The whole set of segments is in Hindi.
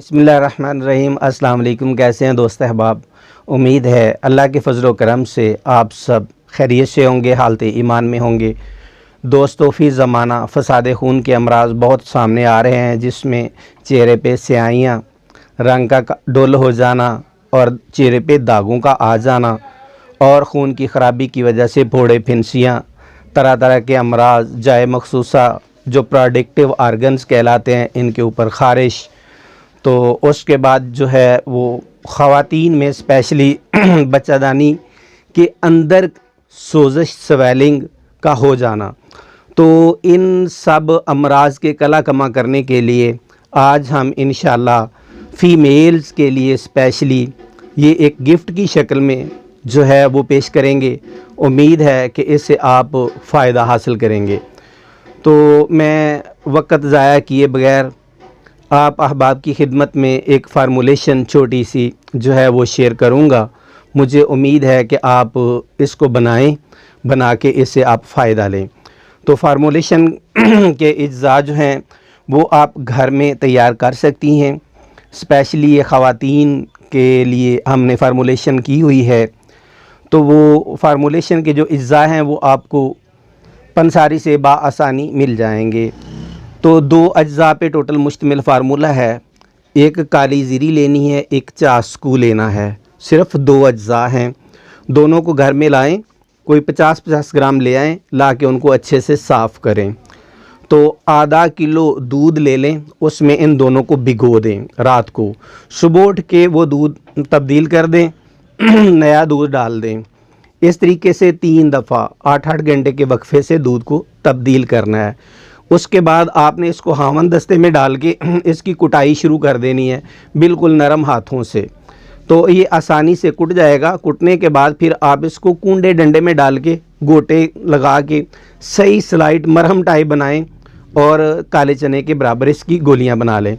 बिस्मिल्लाहिर्रहमानिर्रहीम। अस्सलाम वालेकुम। कैसे हैं दोस्त अहबाब। उम्मीद है अल्लाह के फ़ज़ल व करम से आप सब खैरियत से होंगे, हालत ईमान में होंगे। दोस्तों, फ़ी ज़माना फ़साद खून के अमराज बहुत सामने आ रहे हैं, जिसमें चेहरे पे स्याहियाँ, रंग का डुल हो जाना और चेहरे पे दागों का आ जाना और ख़ून की ख़राबी की वजह से फोड़े फिनसियाँ, तरह तरह के अमराज, जाए मखसूसा जो प्रोडक्टिव आर्गन्स कहलाते हैं, इनके ऊपर ख़ारिश। तो उसके बाद जो है वो ख़वातीन में स्पेशली बच्चादानी के अंदर सोज़श, स्वेलिंग का हो जाना। तो इन सब अमराज के कला कमा करने के लिए आज हम इंशाअल्लाह फ़ीमेल्स के लिए स्पेशली ये एक गिफ्ट की शक्ल में जो है वो पेश करेंगे। उम्मीद है कि इससे आप फ़ायदा हासिल करेंगे। तो मैं वक्त ज़ाया किए बगैर आप अहबाब की खिदमत में एक फार्मूलेशन छोटी सी जो है वो शेयर करूँगा। मुझे उम्मीद है कि आप इसको बनाएं, बना के इससे आप फ़ायदा लें। तो फार्मूलेशन के अज्जा जो हैं वो आप घर में तैयार कर सकती हैं। स्पेशली ये ख़वातीन के लिए हमने फार्मूलेशन की हुई है। तो वो फार्मूलेशन के जो अज्जा हैं वो आपको पंसारी से बाआसानी मिल जाएंगे। तो दो अज्जा पे टोटल मुश्तमिल फार्मूला है। एक काली ज़ीरी लेनी है, एक चास्कू लेना है। सिर्फ़ दो अज्जा हैं। दोनों को घर में लाएं, कोई 50-50 ग्राम ले आएँ, ला के उनको अच्छे से साफ़ करें। तो आधा किलो दूध ले लें, उसमें इन दोनों को भिगो दें रात को। सुबह उठ के वो दूध तब्दील कर दें नया दूध डाल दें। इस तरीके से 3 दफ़ा 8-8 घंटे के वक्फे से दूध को तब्दील करना है। उसके बाद आपने इसको हावन दस्ते में डाल के इसकी कुटाई शुरू कर देनी है, बिल्कुल नरम हाथों से। तो ये आसानी से कुट जाएगा। कुटने के बाद फिर आप इसको कूंडे डंडे में डाल के गोटे लगा के सही स्लाइड मरहम टाइप बनाएं और काले चने के बराबर इसकी गोलियां बना लें।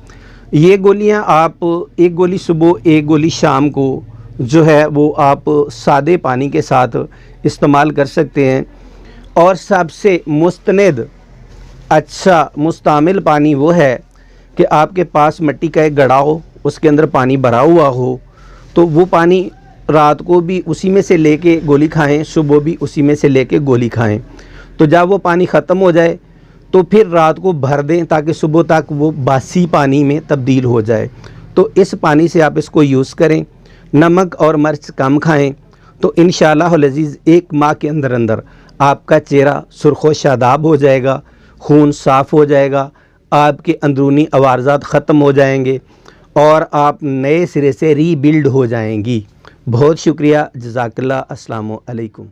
ये गोलियां आप एक गोली सुबह, एक गोली शाम को जो है वो आप सादे पानी के साथ इस्तेमाल कर सकते हैं। और सबसे मुस्तनद अच्छा मुस्तामिल पानी वो है कि आपके पास मिट्टी का एक घड़ा हो, उसके अंदर पानी भरा हुआ हो, तो वो पानी रात को भी उसी में से लेके गोली खाएं, सुबह भी उसी में से लेके गोली खाएं। तो जब वो पानी ख़त्म हो जाए तो फिर रात को भर दें ताकि सुबह तक वो बासी पानी में तब्दील हो जाए। तो इस पानी से आप इसको यूज़ करें। नमक और मिर्च कम खाएं। तो इंशाअल्लाह अज़ीज़ 1 माह के अंदर अंदर आपका चेहरा सुर्ख़ व शादाब हो जाएगा, खून साफ़ हो जाएगा, आपके अंदरूनी अवारज़ात ख़त्म हो जाएंगे और आप नए सिरे से रीबिल्ड हो जाएंगी। बहुत शुक्रिया। जज़ाकल्लाह। अस्सलामु अलैकुम।